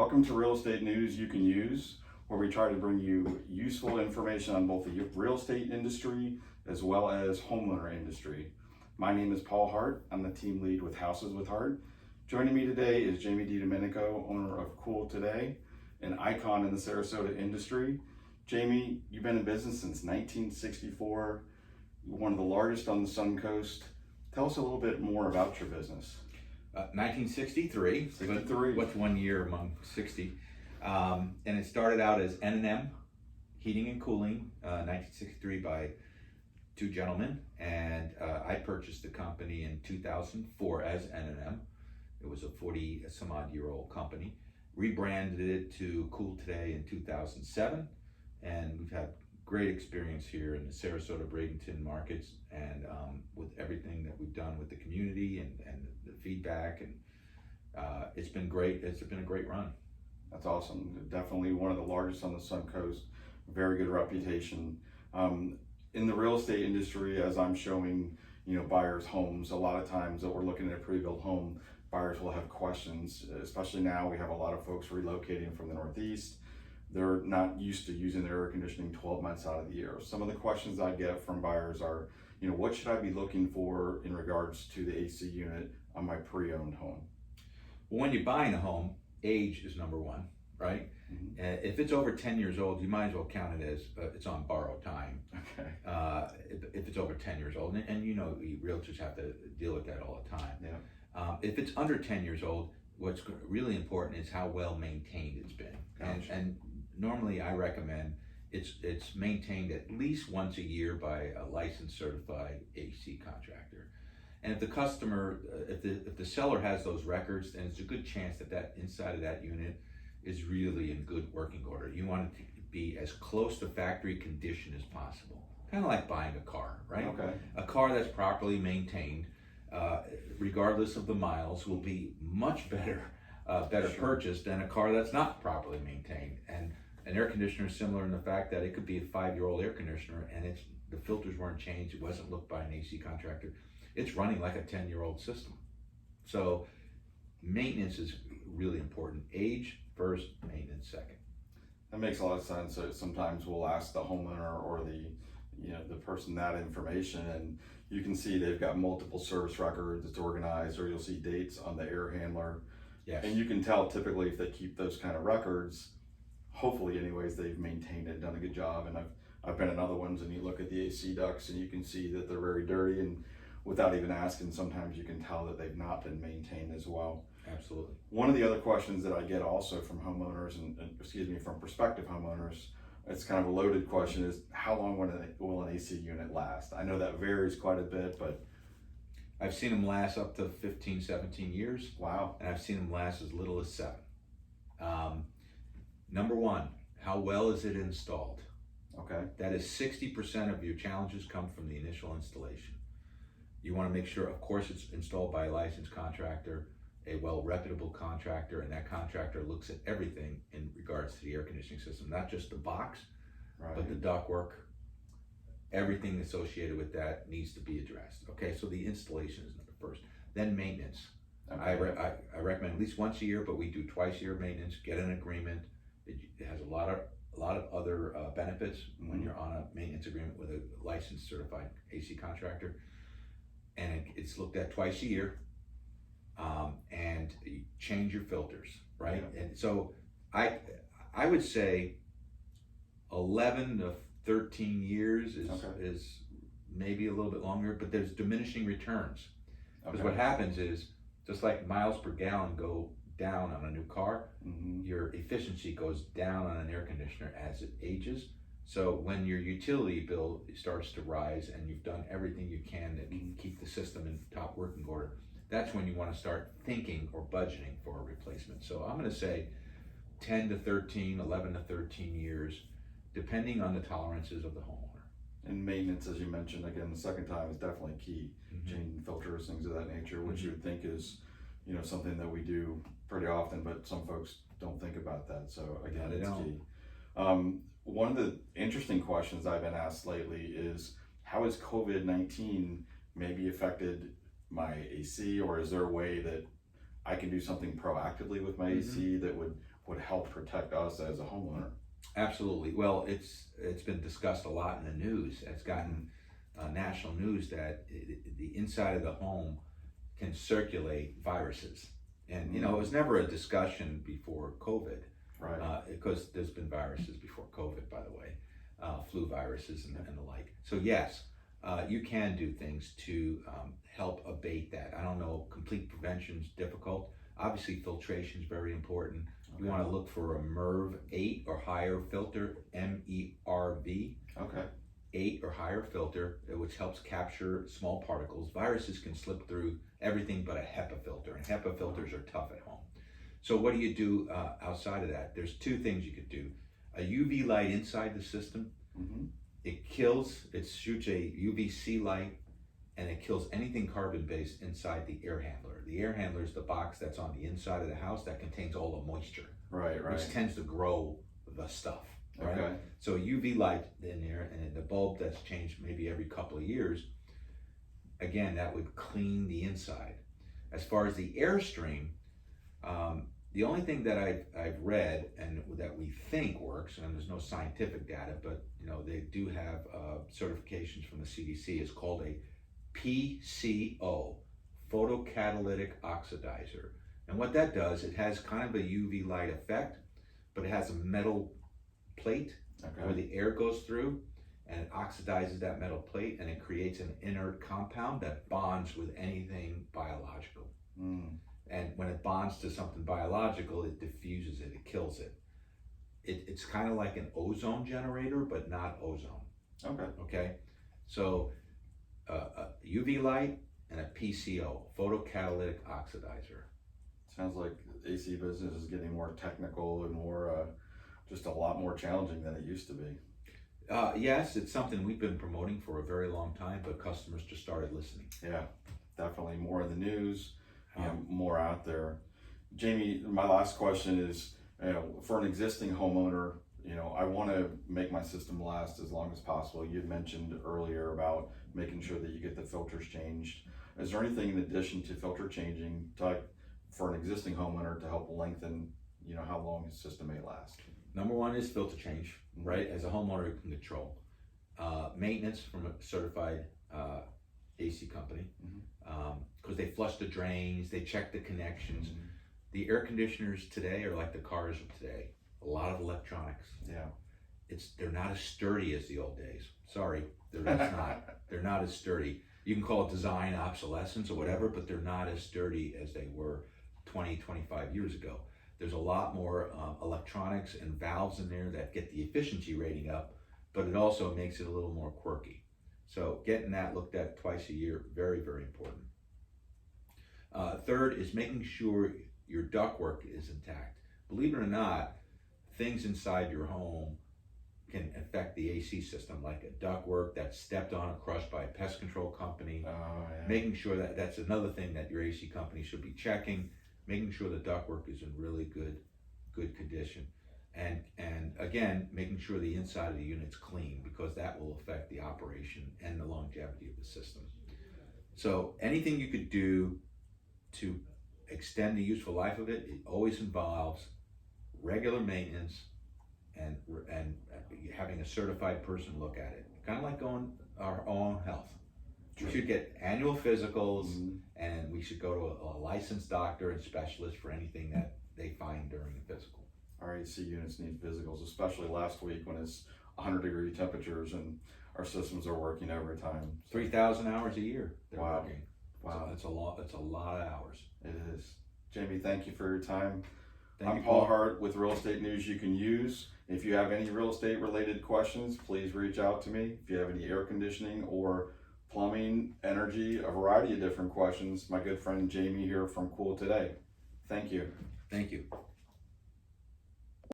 Welcome to Real Estate News You Can Use, where we try to bring you useful information on both the real estate industry as well as homeowner industry. My name is Paul Hart. I'm the team lead with Houses with Hart. Joining me today is Jaimie DiDomenico, owner of Cool Today, an icon in the Sarasota industry. Jaimie, you've been in business since 1964, one of the largest on the Sun Coast. Tell us a little bit more about your business. 1963. 63. What's 1 year among 60? And it started out as N&M Heating and Cooling, 1963 by two gentlemen, and I purchased the company in 2004 as N&M. It was a 40 some odd year old company. Rebranded it to Cool Today in 2007, and we've had great experience here in the Sarasota Bradenton markets, and with everything that we've done with the community and the feedback, and it's been great. It's been a great run. That's awesome. Definitely one of the largest on the Sun Coast. Very good reputation. In the real estate industry, as I'm showing, buyers homes, a lot of times that we're looking at a pre-built home, buyers will have questions, especially now we have a lot of folks relocating from the Northeast. They're not used to using their air conditioning 12 months out of the year. Some of the questions I get from buyers are, what should I be looking for in regards to the AC unit on my pre-owned home? Well, when you're buying a home, age is number one, right? Mm-hmm. If it's over 10 years old, you might as well count it as it's on borrowed time. Okay. If it's over 10 years old, and realtors have to deal with that all the time. Yeah. If it's under 10 years old, what's really important is how well maintained it's been. Gotcha. And normally I recommend it's maintained at least once a year by a licensed certified AC contractor. And if the customer, if the seller has those records, then it's a good chance that inside of that unit is really in good working order. You want it to be as close to factory condition as possible. Kind of like buying a car, right? Okay. A car that's properly maintained, regardless of the miles, will be much better Sure. purchase than a car that's not properly maintained. And an air conditioner is similar in the fact that it could be a 5-year-old air conditioner and the filters weren't changed, it wasn't looked by an AC contractor. It's running like a 10-year-old system. So maintenance is really important. Age first, maintenance second. That makes a lot of sense. So sometimes we'll ask the homeowner or the person that information, and you can see they've got multiple service records, it's organized, or you'll see dates on the air handler. Yes. And you can tell typically if they keep those kind of records, hopefully anyways, they've maintained it, done a good job. And I've been in other ones, and you look at the AC ducts and you can see that they're very dirty, and without even asking, sometimes you can tell that they've not been maintained as well. Absolutely. One of the other questions that I get also from homeowners and from prospective homeowners, it's kind of a loaded question, is how long will an AC unit last? I know that varies quite a bit, but I've seen them last up to 15, 17 years. wow. And I've seen them last as little as 7. Number one, how well is it installed? Okay. That is 60% of your challenges come from the initial installation. You want to make sure, of course, it's installed by a licensed contractor, a well-reputable contractor, and that contractor looks at everything in regards to the air conditioning system, not just the box, Right. but the ductwork. Everything associated with that needs to be addressed. Okay, so the installation is number first. Then maintenance. Okay. I recommend at least once a year, but we do twice a year maintenance. Get an agreement. It has a lot of other benefits when you're on a maintenance agreement with a licensed certified AC contractor, and it's looked at twice a year. And you change your filters, right? Yeah. And so I would say 11 to 13 years is maybe a little bit longer, but there's diminishing returns. Because what happens is, just like miles per gallon go down on a new car, your efficiency goes down on an air conditioner as it ages. So when your utility bill starts to rise and you've done everything you can to keep the system in top working order, that's when you want to start thinking or budgeting for a replacement. So I'm going to say 10 to 13, 11 to 13 years, depending on the tolerances of the homeowner. And maintenance, as you mentioned, again, the second time is definitely key. Changing filters, things of that nature, which you would think is, something that we do pretty often, but some folks don't think about that. So again, it's key. One of the interesting questions I've been asked lately is, how has COVID-19 maybe affected my AC, or is there a way that I can do something proactively with my AC that would would help protect us as a homeowner. Absolutely. Well, it's been discussed a lot in the news. It's gotten national news that the inside of the home can circulate viruses. And, you know, it was never a discussion before COVID. Right. Because there's been viruses before COVID, by the way, flu viruses and the like. So yes, you can do things to help abate that. I don't know, complete prevention is difficult. Obviously, filtration is very important. You want to look for a MERV 8 or higher filter, MERV. Okay. 8 or higher filter, which helps capture small particles. Viruses can slip through everything but a HEPA filter, and HEPA filters are tough at home. So what do you do outside of that? There's two things you could do. A UV light inside the system, it shoots a UVC light, and it kills anything carbon-based inside the air handler. The air handler is the box that's on the inside of the house that contains all the moisture, right, which tends to grow the stuff. Right? Okay. So UV light in there, and the bulb that's changed maybe every couple of years, again, that would clean the inside. As far as the airstream, the only thing that I've read and that we think works, and there's no scientific data, but you know they do have certifications from the CDC, is called a PCO, photocatalytic oxidizer. And what that does, it has kind of a UV light effect, but it has a metal plate where the air goes through, and it oxidizes that metal plate, and it creates an inert compound that bonds with anything biological. And when it bonds to something biological, it diffuses it, it kills it. It's kind of like an ozone generator, but not ozone. Okay? So UV light and a PCO, photocatalytic oxidizer. Sounds like AC business is getting more technical and more, just a lot more challenging than it used to be. Yes, it's something we've been promoting for a very long time, but customers just started listening. Yeah, definitely more in the news, more out there. Jaimie, my last question is, for an existing homeowner, I want to make my system last as long as possible. You had mentioned earlier about making sure that you get the filters changed. Is there anything in addition to filter changing for an existing homeowner to help lengthen, how long his system may last? Number one is filter change, right? As a homeowner, you can control. Maintenance from a certified AC company, because they flush the drains, they check the connections. The air conditioners today are like the cars of today. A lot of electronics. Yeah. They're not as sturdy as the old days. Sorry, they're just not. They're not as sturdy. You can call it design obsolescence or whatever, but they're not as sturdy as they were 20, 25 years ago. There's a lot more electronics and valves in there that get the efficiency rating up, but it also makes it a little more quirky. So getting that looked at twice a year, very, very important. Third is making sure your ductwork is intact. Believe it or not, things inside your home can affect the AC system, like a ductwork that's stepped on or crushed by a pest control company. Making sure that's another thing that your AC company should be checking, making sure the ductwork is in really good condition. And again, making sure the inside of the unit's clean, because that will affect the operation and the longevity of the system. So anything you could do to extend the useful life of it, it always involves regular maintenance and having a certified person look at it. Kind of like going our own health. We should get annual physicals, and we should go to a licensed doctor and specialist for anything that they find during the physical. Our AC units need physicals, especially last week when it's 100-degree temperatures and our systems are working overtime. 3,000 hours a year they're Wow. working. Wow. So that's a lot. That's a lot of hours. It is. Jaimie, thank you for your time. Thank I'm you, Paul Hart with Real Estate News You Can Use. If you have any real estate related questions, please reach out to me. If you have any air conditioning or plumbing, energy, a variety of different questions, my good friend Jaimie here from Cool Today. Thank you. Thank you.